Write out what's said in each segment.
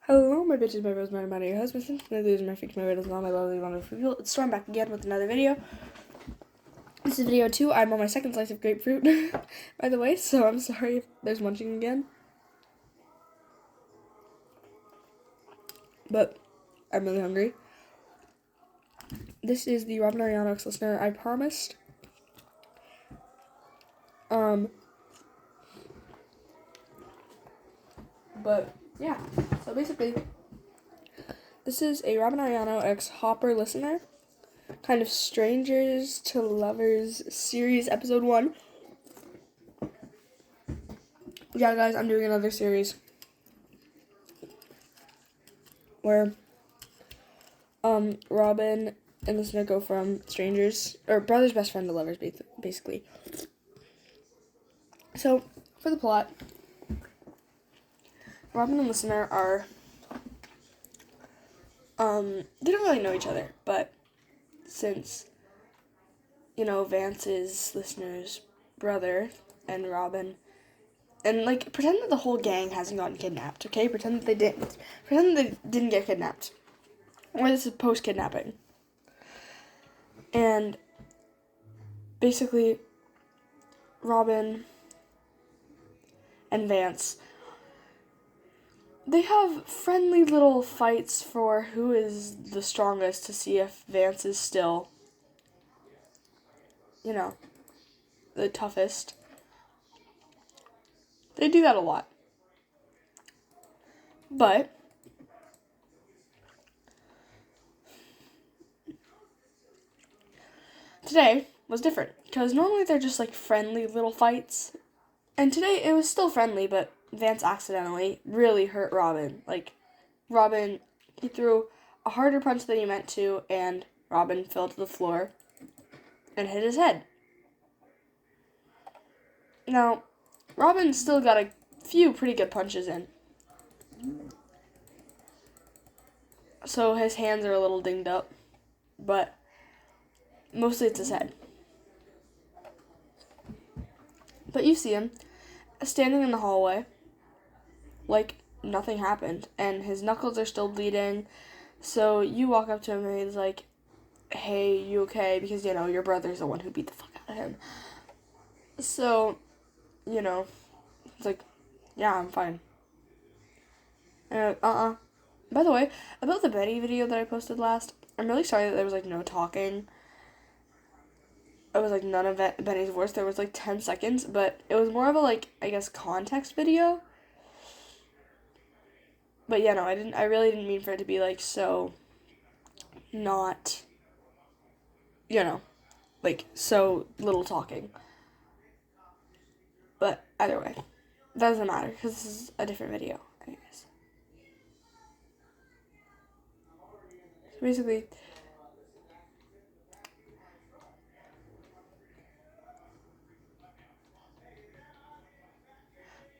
Hello, my bitches, my bros, my your husband, my losers, my freaks, my riddles, and all my lovely, wonderful people. It's Storm back again with another video. This is video 2. I'm on my second slice of grapefruit, by the way, so I'm sorry if there's munching again. But I'm really hungry. This is the Robin Arellano ex-listener I promised. But yeah, so basically, this is a Robin Arellano ex-Hopper listener, kind of Strangers to Lovers series, episode 1. Yeah, guys, I'm doing another series where Robin and listener go from strangers, or brother's best friend to lovers, basically. So, for the plot, Robin and listener are, they don't really know each other, but since, Vance is listener's brother, and Robin, and, pretend that the whole gang hasn't gotten kidnapped, okay? Pretend that they didn't. Pretend that they didn't get kidnapped. Or this is post-kidnapping. And, basically, Robin and Vance, they have friendly little fights for who is the strongest to see if Vance is still, the toughest. They do that a lot. But today was different, because normally they're just friendly little fights. And today it was still friendly, but Vance accidentally really hurt Robin. Robin, he threw a harder punch than he meant to, and Robin fell to the floor and hit his head. Now, Robin still got a few pretty good punches in. So his hands are a little dinged up, but mostly it's his head. But you see him standing in the hallway like nothing happened, and his knuckles are still bleeding. So you walk up to him and he's like, "Hey, you okay?" Because, your brother's the one who beat the fuck out of him. So, it's like, "Yeah, I'm fine." And by the way, about the Betty video that I posted last, I'm really sorry that there was no talking. It was none of Benny's voice. There was 10 seconds, but it was more of a context video. But yeah, no, I really didn't mean for it to be so not, so little talking. But either way, that doesn't matter because this is a different video. Anyways. So basically,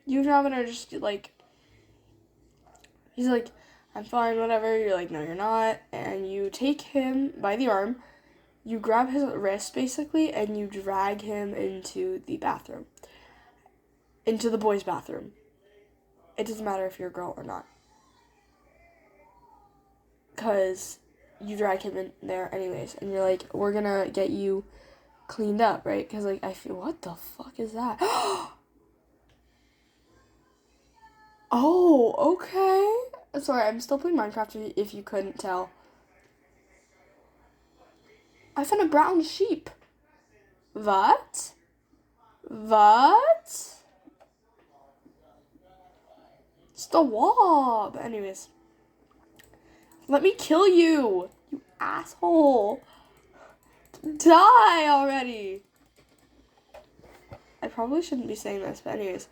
you and Robin are just he's like, "I'm fine, whatever." You're like, "No, you're not." And you take him by the arm, you grab his wrist basically, and you drag him into the bathroom. Into the boys' bathroom. It doesn't matter if you're a girl or not. Because you drag him in there anyways. And you're like, "We're gonna get you cleaned up," right? Because I feel, what the fuck is that? Oh, okay. Sorry, I'm still playing Minecraft if you couldn't tell. I found a brown sheep. What? It's the wall. But anyways. Let me kill you, you asshole. Die already. I probably shouldn't be saying this, but anyways.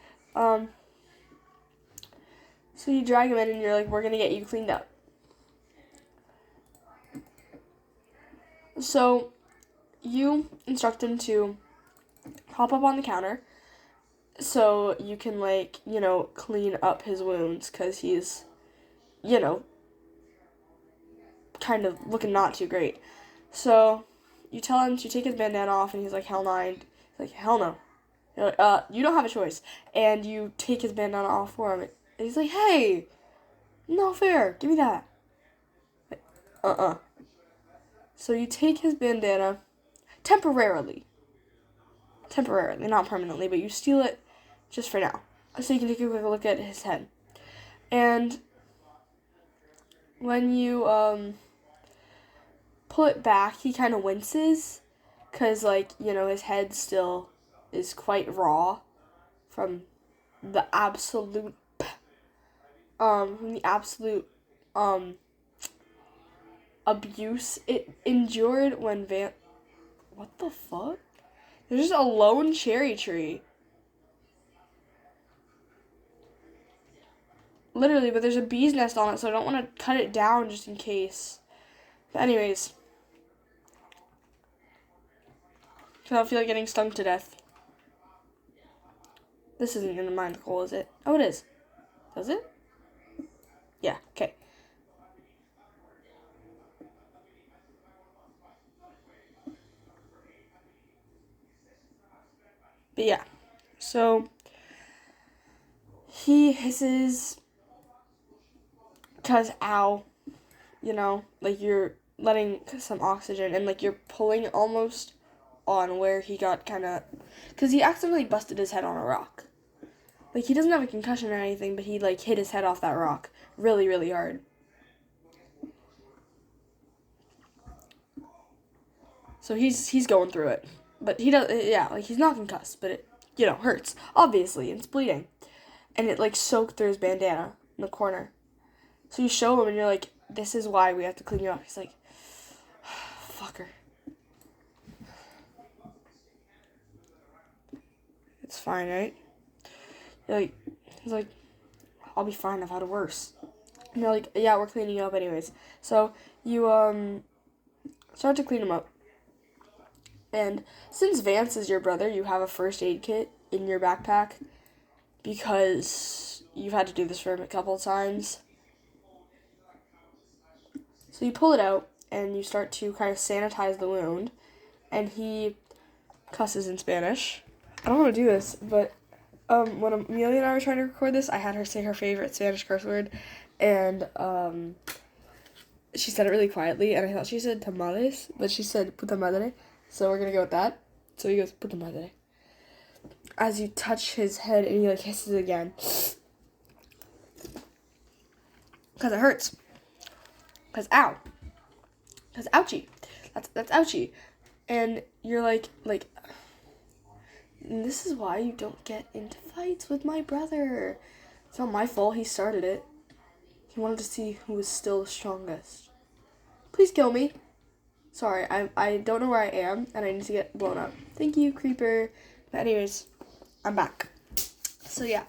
So you drag him in and you're like, "We're gonna get you cleaned up." So you instruct him to hop up on the counter so you can clean up his wounds, because he's, kind of looking not too great. So you tell him to take his bandana off, and he's like, "Hell no." He's like, "Hell no." You're like, "You don't have a choice." And you take his bandana off for him. And he's like, "Hey, No fair. Give me that. Uh-uh. So you take his bandana temporarily. Temporarily, not permanently, but you steal it just for now. So you can take a quick look at his head. And when you pull it back, he kind of winces because, like, his head still is quite raw from the absolute um abuse it endured when what the fuck? There's just a lone cherry tree. Literally, but there's a bee's nest on it, so I don't want to cut it down just in case. But anyways, I don't feel like getting stung to death. This isn't gonna mind the coal, is it? Oh, it is. Does it? Yeah, okay. But yeah, so he hisses because ow, like you're letting some oxygen and like you're pulling almost on where he got kind of, because he accidentally busted his head on a rock. Like he doesn't have a concussion or anything, but he like hit his head off that rock really, really hard. So he's going through it, but he does, yeah, like he's not concussed, but it hurts obviously, and it's bleeding, and it like soaked through his bandana in the corner. So you show him, and you're like, "This is why we have to clean you up." He's like, "Fucker." It's fine, right? He's like, "I'll be fine. I've had it worse." And you're like, "Yeah, we're cleaning you up anyways." So you start to clean him up. And since Vance is your brother, you have a first aid kit in your backpack because you've had to do this for him a couple of times. So you pull it out and you start to kind of sanitize the wound, and he cusses in Spanish. I don't want to do this, but when Amelia and I were trying to record this, I had her say her favorite Spanish curse word, and she said it really quietly, and I thought she said tamales, but she said puta madre. So we're gonna go with that. So he goes, puta madre. As you touch his head and he like hisses again. Because it hurts. Because ow. Because ouchie. That's ouchie. And you're like, this is why you don't get into fights with my brother. It's not my fault he started it. He wanted to see who was still the strongest. Please kill me. Sorry, I don't know where I am, and I need to get blown up. Thank you, creeper. But anyways, I'm back. So yeah.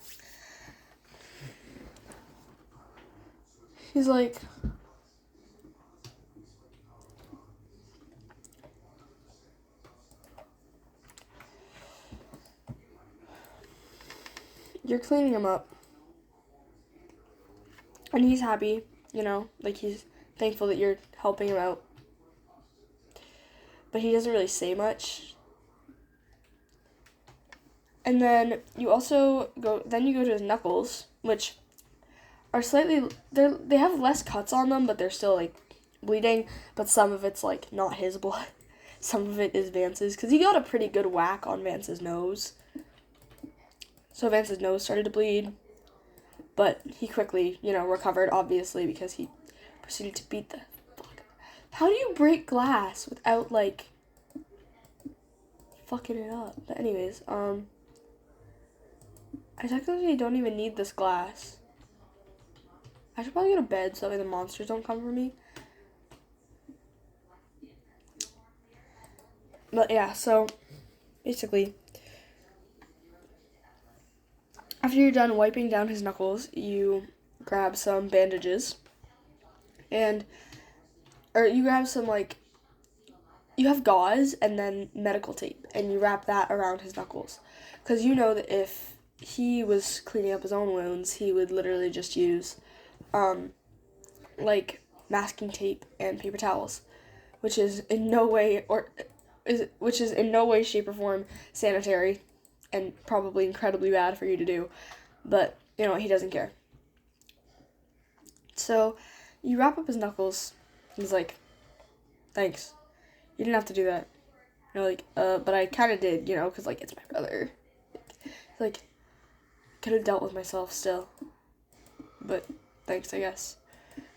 He's like, you're cleaning him up. And he's happy, like he's thankful that you're helping him out. But he doesn't really say much. And then you also go to his knuckles, which are slightly, they have less cuts on them, but they're still like bleeding, but some of it's like not his blood. Some of it is Vance's, because he got a pretty good whack on Vance's nose. So Vance's nose started to bleed, but he quickly, recovered, obviously, because he proceeded to beat the fuck. How do you break glass without, like, fucking it up? But anyways, I technically don't even need this glass. I should probably go to bed so that way the monsters don't come for me. But yeah, so basically, after you're done wiping down his knuckles, you grab some bandages, or you grab some, like, you have gauze and then medical tape, and you wrap that around his knuckles. Because you know that if he was cleaning up his own wounds, he would literally just use, like, masking tape and paper towels, which is in no way, shape, or form sanitary, and probably incredibly bad for you to do. But, he doesn't care. So you wrap up his knuckles. He's like, thanks. You didn't have to do that. You're like, but I kind of did, because, like, it's my brother. Like, could have dealt with myself still. But thanks, I guess.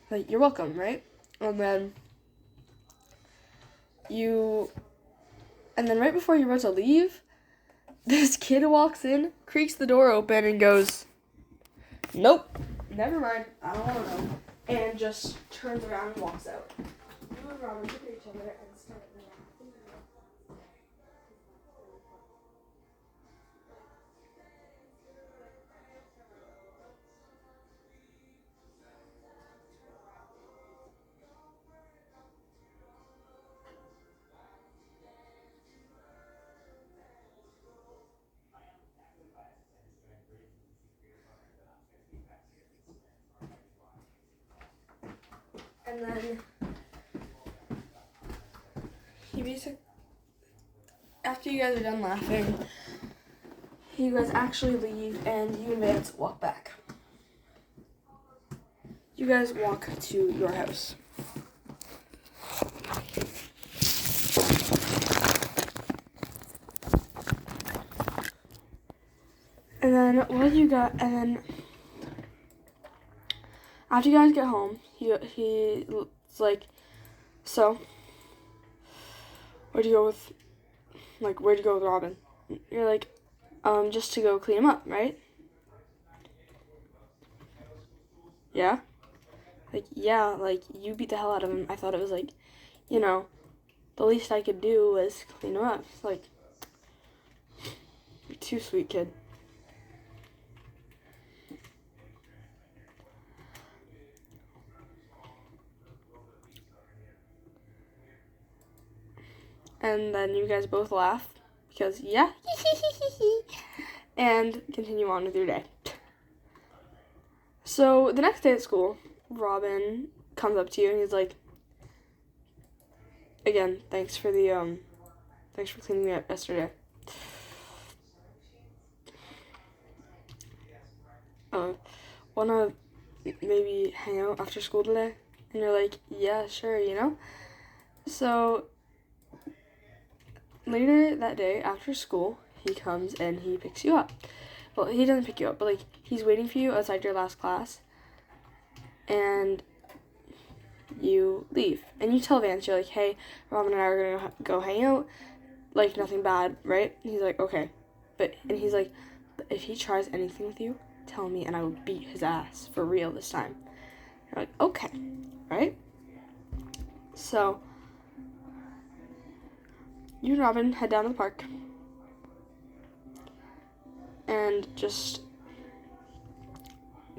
Like, you're welcome, right? And then right before you're about to leave, this kid walks in, creaks the door open, and goes, nope, never mind, I don't want to know. And just turns around and walks out. You and Robin look at each other and start laughing. And then after you guys are done laughing, you guys actually leave and you and Vance walk back. You guys walk to your house. And then after you guys get home, he's like, so, where'd you go with Robin? You're like, just to go clean him up, right? Yeah? Like, yeah, like, you beat the hell out of him. I thought it was like, the least I could do was clean him up. It's like, you're too sweet, kid. And then you guys both laugh because, yeah, and continue on with your day. So the next day at school, Robin comes up to you and he's like, again, thanks for cleaning me up yesterday. Wanna maybe hang out after school today? And you're like, yeah, sure, So later that day after school, he comes and he picks you up. Well, he doesn't pick you up, but like he's waiting for you outside your last class. And you leave. And you tell Vance, you're like, hey, Robin and I are gonna go hang out. Like, nothing bad, right? And he's like, okay. And he's like, but if he tries anything with you, tell me and I will beat his ass for real this time. You're like, okay, right? So you and Robin head down to the park and just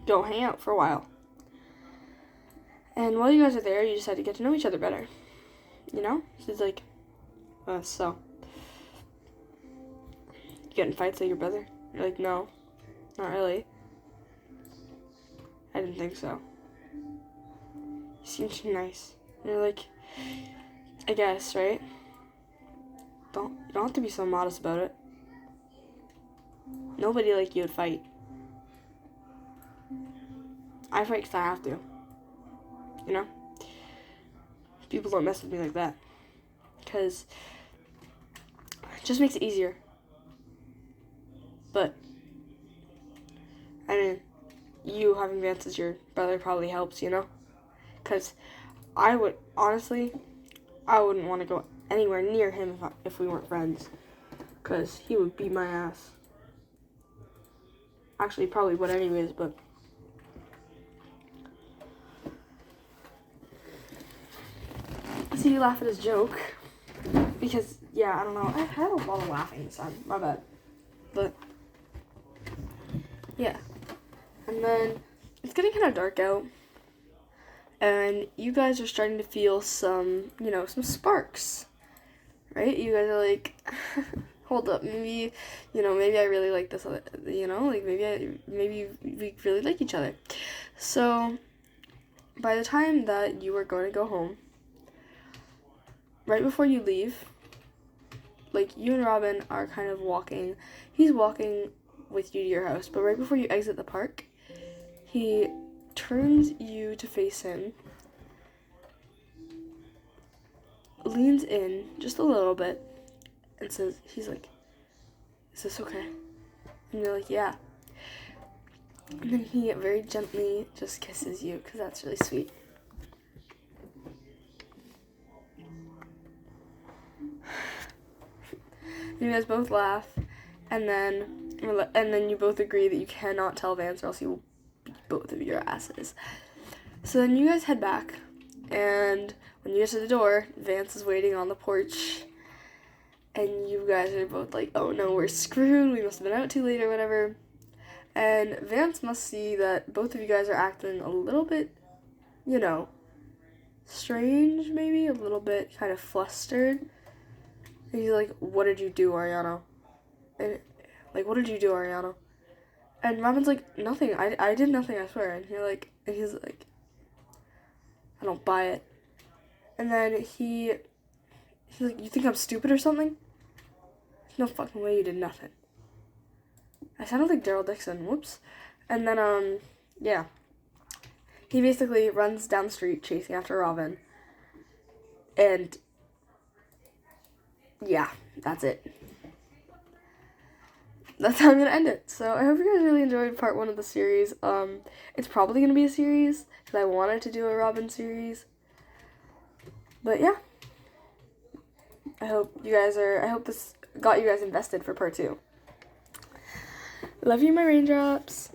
go hang out for a while. And while you guys are there, you decide to get to know each other better. She's like, so you get in fights with your brother? You're like, no, not really. I didn't think so. You seem too nice. And you're like, I guess, right? You don't have to be so modest about it. Nobody like you would fight. I fight because I have to. People don't mess with me like that. Because it just makes it easier. But, I mean, you having Vance as your brother probably helps, Because I wouldn't want to go anywhere near him if we weren't friends. Because he would beat my ass. Actually, probably would anyways, but... So you laugh at his joke. Because, yeah, I don't know. I had a lot of laughing this time. My bad. But, yeah. And then, it's getting kind of dark out. And you guys are starting to feel some sparks. Right? You guys are like, hold up, maybe I really like this other, like maybe we really like each other. So, by the time that you are going to go home, right before you leave, like, you and Robin are kind of walking. He's walking with you to your house, but right before you exit the park, he turns you to face him, leans in just a little bit, and he's like, "Is this okay?" And you're like, "Yeah." And then he very gently just kisses you, because that's really sweet. And you guys both laugh, and then you both agree that you cannot tell Vance, or else he will beat both of your asses. So then you guys head back, and when you get to the door, Vance is waiting on the porch, and you guys are both like, "Oh no, we're screwed, we must have been out too late," or whatever. And Vance must see that both of you guys are acting a little bit, strange, maybe, a little bit kind of flustered. And he's like, "What did you do, Arellano?" And, "What did you do, Arellano?" And Robin's like, "Nothing, I did nothing, I swear." And he's like, "I don't buy it." And then he's like, "You think I'm stupid or something?" "No fucking way, you did nothing." I sounded like Daryl Dixon, whoops. And then, yeah. He basically runs down the street chasing after Robin. And, yeah, that's it. That's how I'm gonna end it. So I hope you guys really enjoyed part 1 of the series. It's probably gonna be a series, because I wanted to do a Robin series. But yeah. I hope this got you guys invested for part 2. Love you, my raindrops.